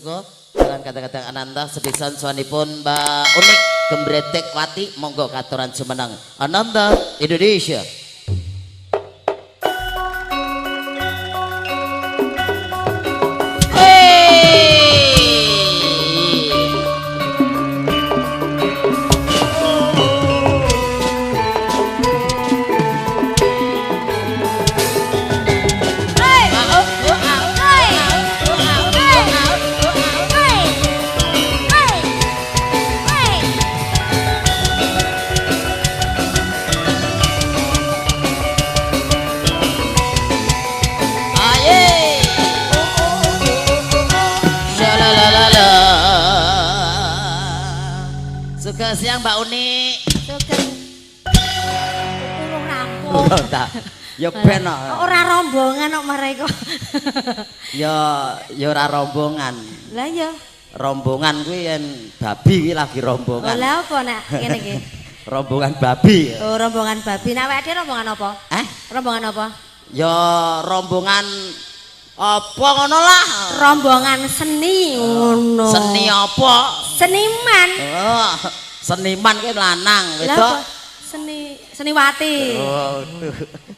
suka dengan kata-kata Ananda sepisan suanipun Mbak Unik Gembretek Wati monggo katuran sumeneng Ananda Indonesia. Suka siang Mbak Uni. Suka. Kurung rampung. Ya ben ora rombongan kok mereka. Ya ora rombongan. Lah ya. Rombongan kuwi yen babi kuwi lagi rombongan. Lah apa nek ngene iki? Rombongan babi. Oh, rombongan babi. Nek awake rombongan apa? Rombongan apa? Ya rombongan apa ngono lah. Rombongan seni ngono. Seni apa? Seniman. Oh, seniman ki lanang, wedok. Seniwati. Oh,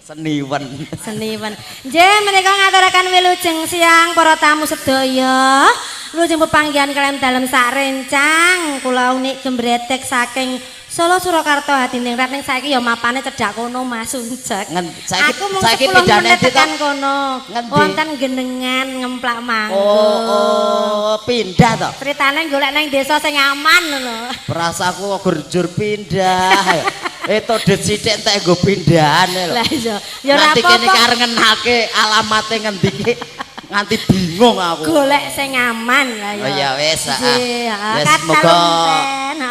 seniwan. Seniwan. Nggih menika ngaturaken wilujeng siang para tamu sedaya. Wilujeng pepanggihan kalian dalem sak rencang kula Unik Gembretek saking Solo Surakarta Hadining Rat ning saiki ya mapane cedhak kono Mas Sunjek. Saiki pindhane tekan kono. Wonten genengan ngemplak manggung. Oh, pindah to. Critane golek nang desa sing aman ngono. Perasaku kok gerjur pindah. Itu sithik entek nggo pindahan lho. Lah iya. Ya ora apa-apa. Nanti kene karep ngenake alamate ngendi ki nganti bingung aku. Golek sing aman lah ya. Oh ya wis, heeh. Wis muga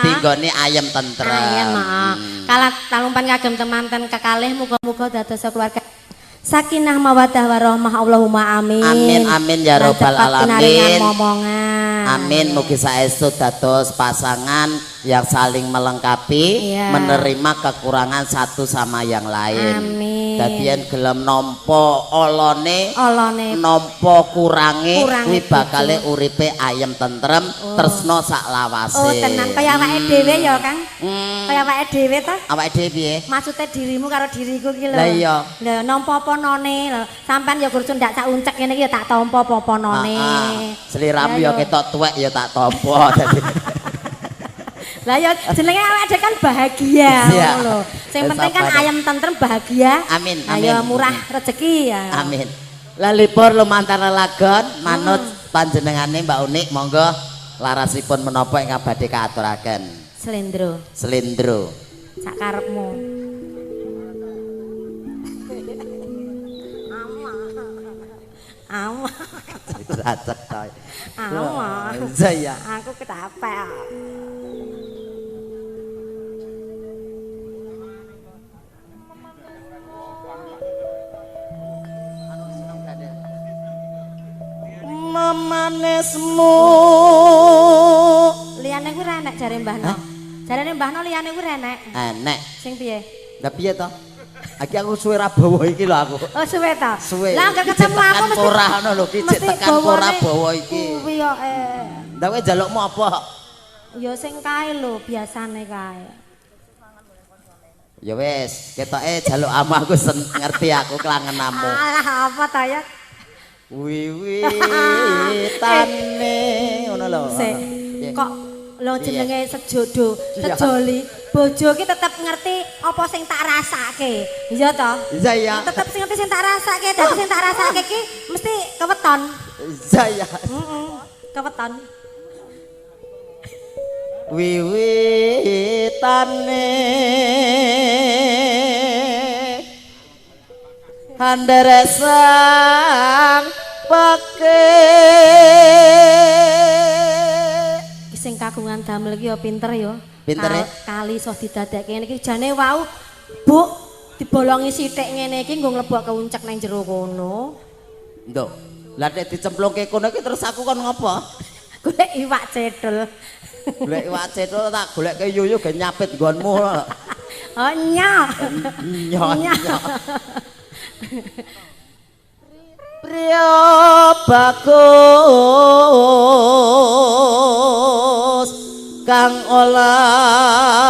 tinggone ayem tentrem. Ayem, heeh. Kala talumpan kagem temanten kekalih muga-muga dados keluarga sakinah mawaddah warahmah Allahumma amin. Amin amin ya robbal alamin. Amin. Mugi saestu dados pasangan yang saling melengkapi, menerima kekurangan satu sama yang lain. Amin. Dadian gelem nampa olone, nampa kurange kuwi bakale uripe ayem tentrem, tresna sak lawase. Oh, tenan kaya awake dhewe ya, Kang. Kaya awake dhewe to? Awake dhewe piye? Maksude dirimu karo diriku ki lho. Lah iya. Lah nampa apa none lho. Sampean ya gur ndak sak uncek ngene iki ya tak tampa apa none. Sliramu ya ketok tuwek ya tak tampa dadi. Lah ya jenenge awake dhewe kan bahagia ngono lho. Sing penting kan ayam tentrem bahagia. Amin. Amin. Ya murah rezeki ya. Amin. Lalipur lumantar lelagon manut panjenengane Mbak Unik monggo larasipun menapa ingkang badhe kaaturaken. Slendro. Slendro. Sak karepmu. Awa. Racet to. Awa. Saya. Aku ketapel. Memanesmu liyane kuwi ra enek jare Mbahno. Jarene Mbahno liyane kuwi ra enek. Enek. Sing piye? Lah piye to? Iki aku suwe ra bawa iki lho aku. Oh suwe to? Suwe. Lah anggere ketemu aku mesti ora ngono lho iki tekan ora bawa iki. Kuwi yo Lah kowe njalukmu apa? Ya sing kae lho biasane kae. Ya wis, ketoke jaluk amu aku ngerti aku kelangenamu. Alah apa ta ya? Wiwitane ngono lho. Kok lho jenenge sejodo, sejoli. Bojo ki tetep ngerti apa sing tak rasake. Iya to? Iya. Tetep sing ngerti sing tak rasake, dadi sing tak rasake ki mesti keweton. Iya. Keweton. Wiwitane handaresang pake sing kagungan damel iki ya pinter ya. Pintere kali iso didadekke ngene iki jane wau Buk dibolongi sithik ngene iki nggo mlebok keuncek nang jero kono. Nduk. Lah nek dicemplungke kono iki terus aku kon ngopo? Golek iwak cedhel. Golek iwak cedhel tak goleke yuyu ge nyapit nggonmu. Oh nyah. Nyah. Priya bagus kang olah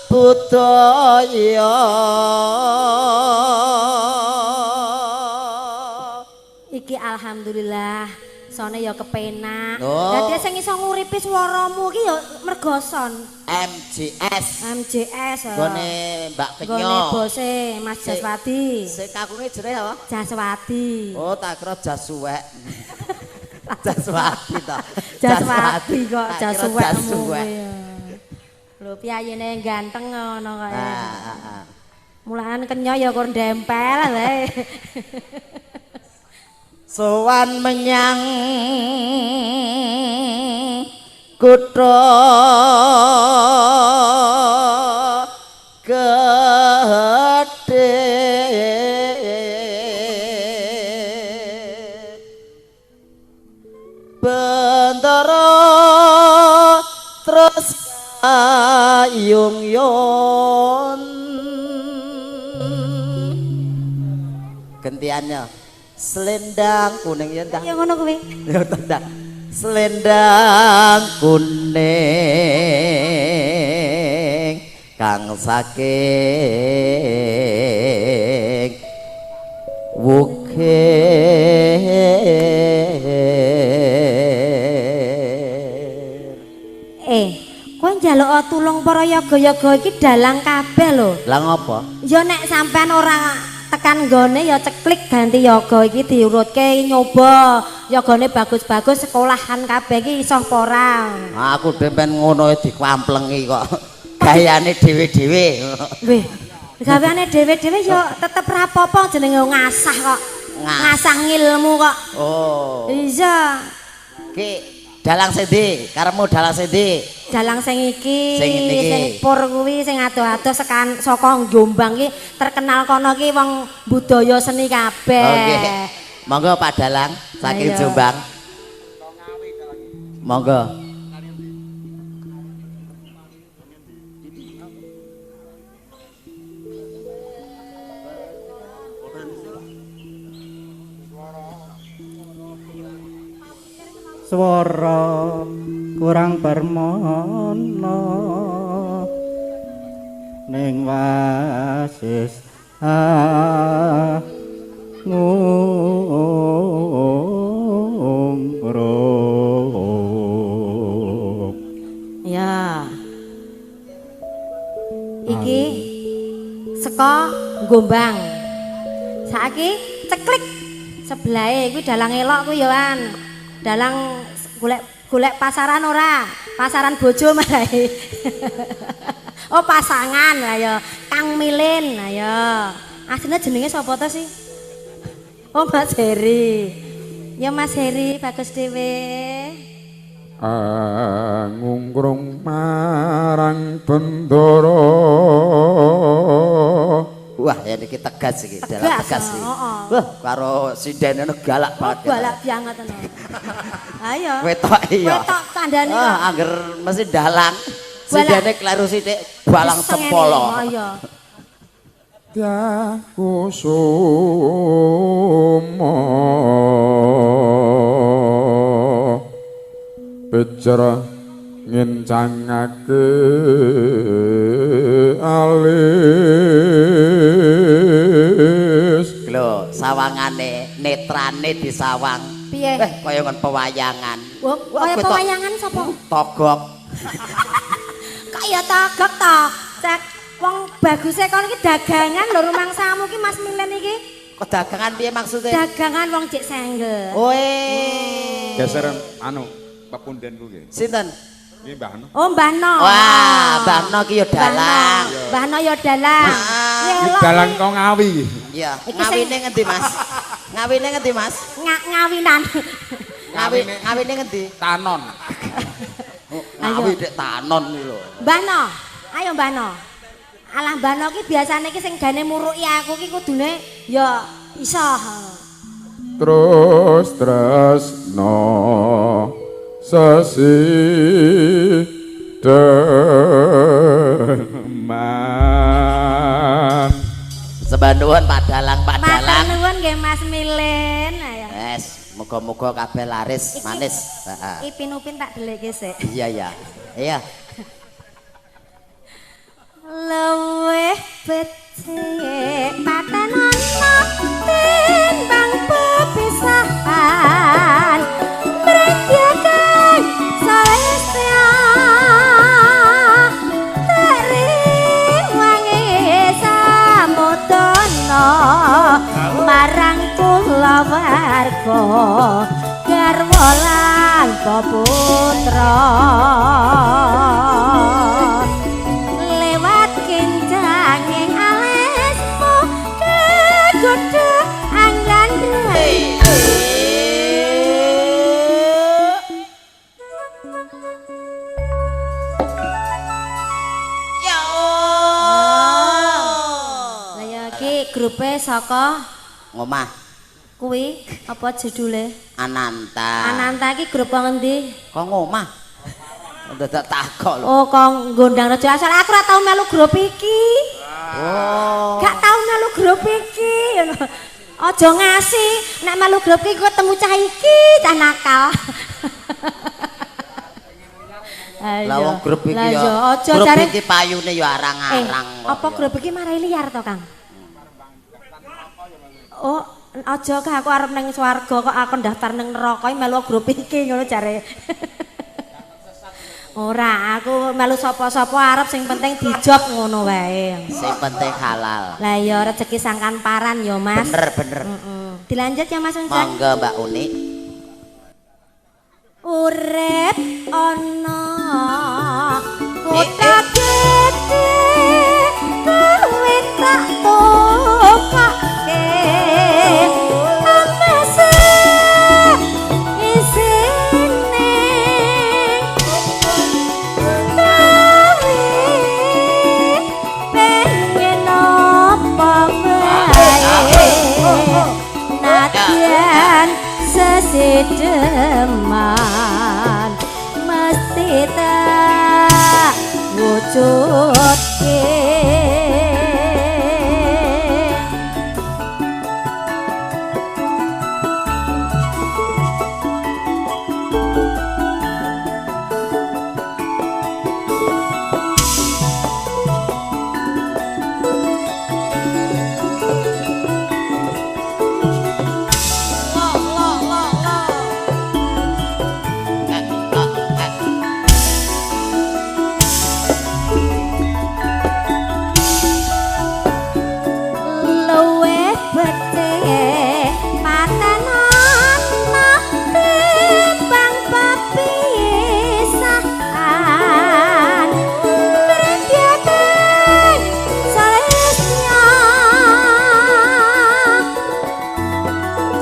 budaya iki alhamdulillah sone ya kepenak. Oh. Dadi sing iso nguripi swaramu iki ya mergo son. MJS. MJS. Gone Mbak Kenyo. Gone bose Mas Jaswadi. Sik kakune jenenge apa? Jaswadi. Oh, tak kira Jasuwek. Jaswadi to. Jaswadi kok Jasuwek. Jasuwek. Lho piyayene ganteng ngono kok. Ah. Mulahan Kenyo ya kur ndempel wae. Sowan menyang kutha gedhe bendera terus ayung-yung gantiannya selendang kuning ya ndang. Ya ngono kuwi. Ya ndang. Selendang kuning kang saking wukir. Kowe njaluk tulung para yaga-yaga iki dalang kabeh lho. Lah ngopo? Ya nek sampean ora tekan nggone ya ceklik ganti yoga iki diurutke nyoba yogane bagus-bagus sekolahan kabeh iki iso apa ora. Aku dempen ngono dikwamplengi kok. Gayane dhewe-dhewe. Weh, gaweane dhewe-dhewe ya tetep ra apa-apa jenenge ngasah kok. Ngasah ngilmu kok. Oh. Iya. Ki dalang sendi, karepmu dalang sendi? Dalang sing iki, Sing pur kuwi sing ado-ado saka Jombang iki terkenal kono iki wong budaya seni kabeh. Oke. Monggo Pak Dalang saking Jombang. Monggo. Swara kurang permono ning wasis ngruk. Ya. Iki saka Gombang. Saiki ceklik sebelahe kuwi dalang elok kuwi ya Wan. Dalang golek pasaran ora? Pasaran bojo malah. Oh pasangan lah ya. Kang Milin lah ya. Asline jenenge sapa to sih? Oh Mas Heri. Ya Mas Heri bagus dhewe. Ngungkrung marang bendara. Wah, ya niki tegas iki, dalang tegas iki. Wah, karo sindene galak banget. Galak banget ngono. Ayo. Wetok iya. Wetok kandhane. Ah, angger mesti dalang. Sindene kleru sithik balang cepolo. Ayo. Ya kusuma becer ngencangake alis. Lho, sawangane netrane disawang. Piye? Kaya ngon pewayangan. Kaya pewayangan sapa? Togok. Kaya togok to. Cek wong baguse kon iki dagangan lho rumangsamu iki Mas Milen iki. Kok dagangan piye maksudnya? Dagangan wong cek senggel. Oe. Geser pepundenku ki. Sinten? Iki Mbah No. Oh Mbah No. Wah, Mbah No ki yo dalang. Mbah No yo dalang. Iki dalang kok ngawi. Iya, ngawine ngendi Mas? Ngawine ngendi Mas? Ngawinan. Ngawine ngendi? Tanon. Ngawi dek tanon iki lho. Mbah No. Ayo Mbah No. Alah Mbah No ki biasane ki sing gane muruki aku ki kudune ya iso. Terus tresno sesi deman. Sebanduan Pak Dalang, Pak Dalang. Matur nuwun nggih Mas Milen. Ayo. Wes, Muga-muga kabeh laris manis. Heeh. Ipin Upin tak delekke sik. Iya ya. Iya. Luwih becik patenono timbang pepisahan mrengkekan salesya taring wangi samudana marang kula warga garwa lan putra lewat kencanging alismu kegodha anggan Ya Lah ya iki grupe saka ngomah kuwi apa judule? Ananta. Ananta iki grup ngendi? Kok ngomah? Dadak takok lho. Oh, kok Gondang Rejo asal aku ora tau melu grup iki. Oh. Gak tau melu grup iki. Aja ngasih nek melu grup iki ketemu cah iki cah nakal. Lah wong grup iki Lah ya. yo aja Grup jare iki payune ya arang-arang kok. apa grup iki marai liar to, Kang? Oh, aja kah aku arep ning swarga kok aku daftar ning neraka melu grup iki ngono jare. Ora, aku melu sapa-sapa arep sing penting dijob ngono wae. Sing penting halal. Lah ya rezeki sangkan paran ya, Mas. Bener. Dilanjut ya Mas Unjan. Monggo Mbak Uni. Urip ana kota gedhe kowe tak tokake amese isine kowe pengen apa bae nadyan sesideman mesti tak wujudke luwih becik patenan timbang pepisahan mrengkekan salesnya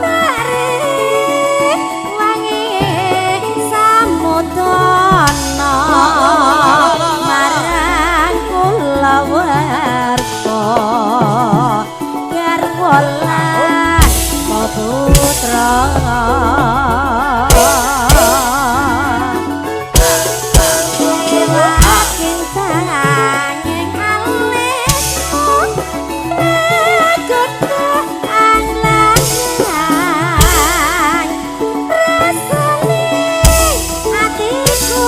tarik wangi samudana marang kula warga garwa lan putra lewat kencanging alismu kegodha anglan rasane atiku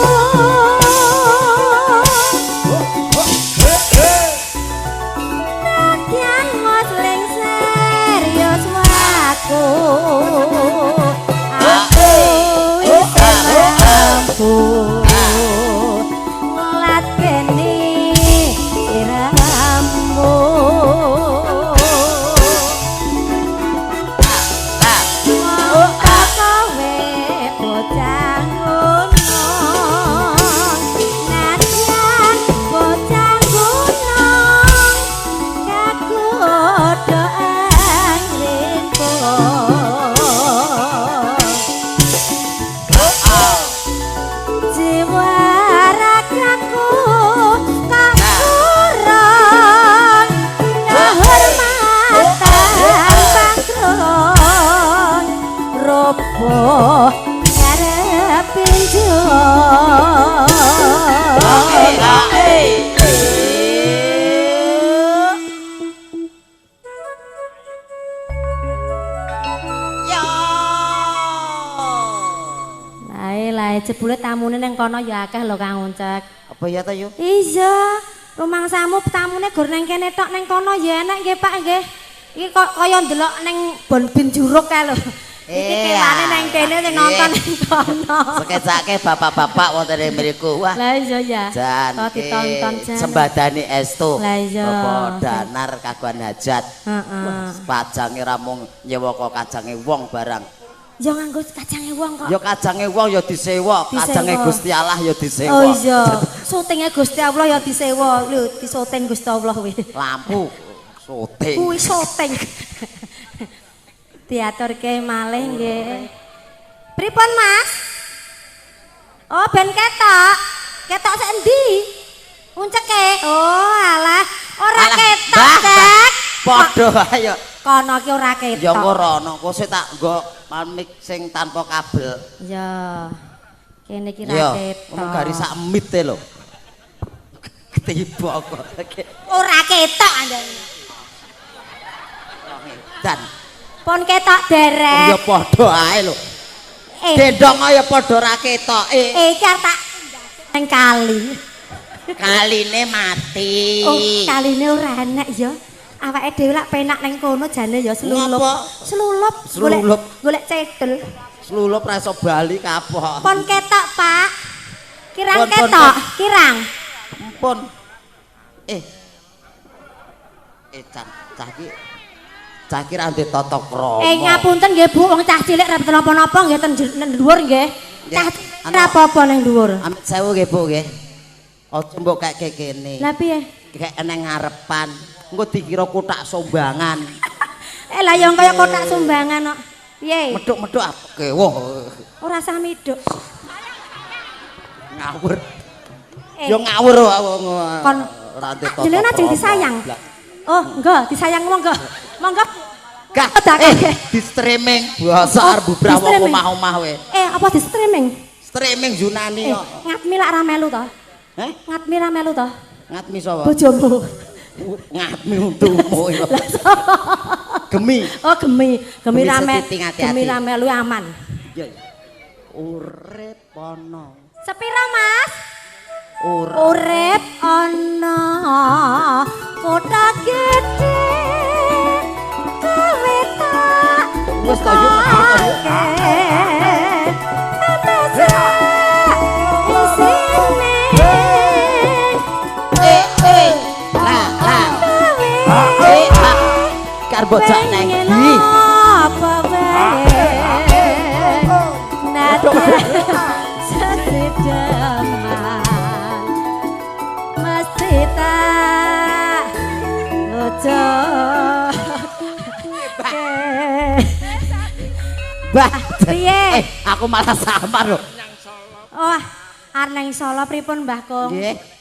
nadyan mosling serius waku aku wis mampu ngladeni siramu mongko kowe bocah gunung nadyan bocah gunung kagodha angrinku jiwa ragaku kakurang kehormatan bangkrut roboh ngarepin Ya Lah jebule tamune ning kono ya akeh lho Kang Uncek. Apa ya ta yo? Iya. Rumangsamu tamune gur ning kene tok ning kono ya enak nggih Pak nggih. Iki kok kaya ndelok ning Bon Bin Juruk kae lho. Iki kewane nang kene sing nonton ning kono. Sekecake bapak-bapak wonten ing mriku. Wah. Lah iya ya. Jan. Kok ditonton jan. Sembadani estu. Lah iya. Apa danar kagungan hajat. Heeh. Pajange ra mung nyewa kok kajange wong barang. Ya nganggo kacange wong kok. Ya kajange wong ya disewa, kajange Gusti Allah ya disewa. Oh iya. Syutinge Gusti Allah ya disewa. Lho, disyuting Gusti Allah kuwi. Lampu syuting. Kuwi syuting. Diaturke malih nggih. Pripun Mas? Oh, ben ketok. Ketok sik endi? Unceke. Oh, alah, ora ketok, Cek. Padha ayo. Kono ki ora ketok. Ya engko rono, kok sik tak nggo mik sing tanpa kabel. Ya. Kene ki ra Ya, ketok. wong garis sak mite lho. Ketiba kok. Ora ketok andane. Dan Pon ketok derek. ya padha ae lho. Gendong ya padha ra ketoke. Iki tak nang kali. Kaline mati. Oh, kaline ora enak ya. Awake dhewe lak penak nang kono jane ya selulup. Ngapa? Selulup. Selulup. Golek cedel. Slulup ra iso bali kapok. Pon ketok, Pak. Kirang Pon, pon, ketok, pon. kirang. Ampun. Cah iki ra ndek tata krama. Ngapunten nggih Bu, wong cah cilik ra betul napa-napa nggih ten dhuwur nggih. Cah ora apa-apa ning dhuwur. Amit sewu nggih Bu nggih. Aja mbok kek kene. Lah piye? Kek nang ngarepan. Engko dikira kotak sumbangan. Lah ya kaya kotak sumbangan kok. Piye? Medhuk-medhuk kewoh. Ora sah miduk. Ngawur. Ya ngawur wong. Kon ora ndek tata. jenengan ajeng disayang. Oh, enggak, disayang monggo. Monggo. Gah, di streaming basa arep bubrawa omah-omah we. Apa di streaming? Streaming Yunani kok. Ngatmi lak ra melu to? Heh? Ngatmi ra melu to? Ngatmi sapa? Bojomu. Ngatmi untumu. Gemi. Oh, gemi. Gemi ra setiting hati-hati. Gemi ra melu aman. Iya. Urip ana. Sepira, Mas? Urip Urip ana kota gedhe gawe tak wis ta yuk. Bocah nang ndi? Apa wae. Nada sesedaman mesti tak ojo. Bah, Piye? aku malah samar lho. Oh, arep nang Solo pripun Mbah Kong? Nggih.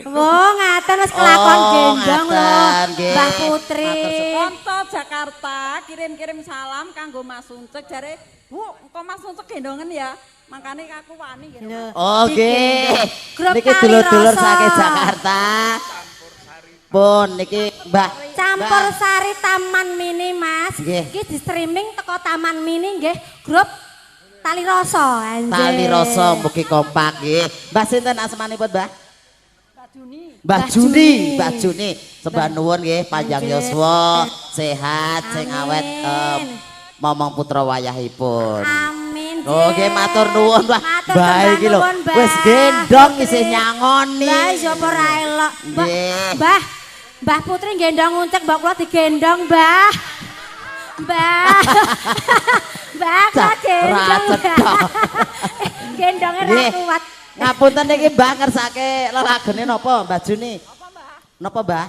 Wah, ngaten wis kelakon gendong lho. ngaten, nggih. Mbah Putri. Konto Jakarta kirim-kirim salam kanggo Mas Uncek jare, "Bu, engko Mas Uncek gendongen ya." Makane aku wani nggih. Lho, Oke. Grup Niki Kali dulur-dulur Rasa. saking Jakarta. Pun niki Mbah Campur Sari Taman Mini, Mas. Nggih. Iki di streaming teko Taman Mini nggih, grup Tali Rasa. Anjir. Tali Rasa mugi kompak nggih. Mbah sinten asmanipun, Mbah? Mbah Juni. Juni, Mbah Juni. Sembah nuwun nggih panjang Nggih. yuswa, sehat, sing Amin. awet momong putra wayahipun. Amin. Oke, matur nuwun, Mbah. Matur Mbah sembah iki lho, nuwun, Mbah. wis gendong Putri. isih nyangoni. Lah iya apa ora elok. Nggih. Mbah Putri gendong Uncek, mbak kula digendong, Mbah. Mbah. Mbah, kula gendong. Ra cedhak. Gendongnya ra Nggih. kuat. Ngapunten niki Mbah ngersake lelagene napa, Mbah Juni? Napa, Mbah?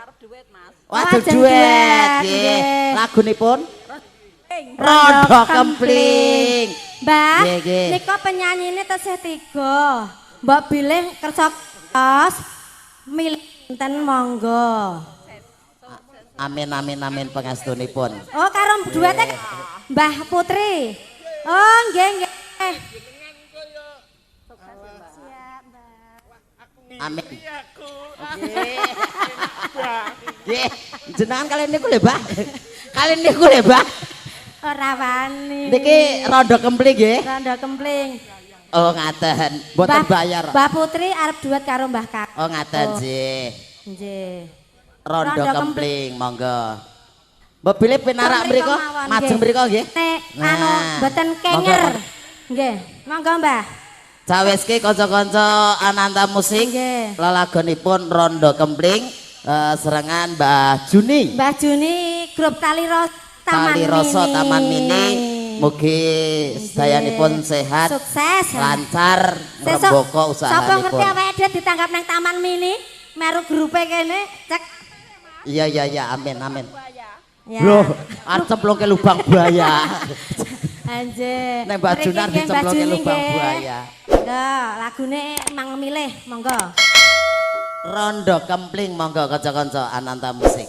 Arep duet, Mas. Waduh Lajeng duet duet, nggih. nggih. Lagunipun Rondo Rondo Kempling. Mbah, Nggih, nggih. nika penyanyine tesih 3. Mbak bilih kersa kos milih enten monggo. Amin amin amin pangastunipun. Oh, karo duete Mbah Putri. Oh, nggih nggih. Amin. Nggih, jenengan kalian niku lho, Mbah. Kalian niku lho, Mbah. Ora wani. Niki rondo kempling nggih. Rondo kempling. Oh ngaten, mboten bayar. Mbah Putri arep duet karo Mbah Kak. Oh ngaten nggih. Nggih. Rondo kempling monggo. Mbok bilih pinarak mriku, majeng mriku nggih. Nek anu mboten kenger. Nggih, monggo Mbah. Caweske kanca-kanca Ananta Musik. Nggih. Lelagonipun Rondo Kempling serengan Mbah Juni. Mbah Juni grup Tali Rasa Taman Mini. Mugi sedayanipun sehat, sukses, lancar, ngrembaka usahanipun. Sapa ngerti awake dhewe ditangkap nang Taman Mini, meru grupe kene, cek. Iya, amin. Ya. Loh, arep cemplungke lubang buaya. Anjir. Nek Mbak Junar dicemplungke lubang buaya. Lah, lagune mang milih, monggo. Rondo Kempling monggo kanca-kanca Ananta Musik.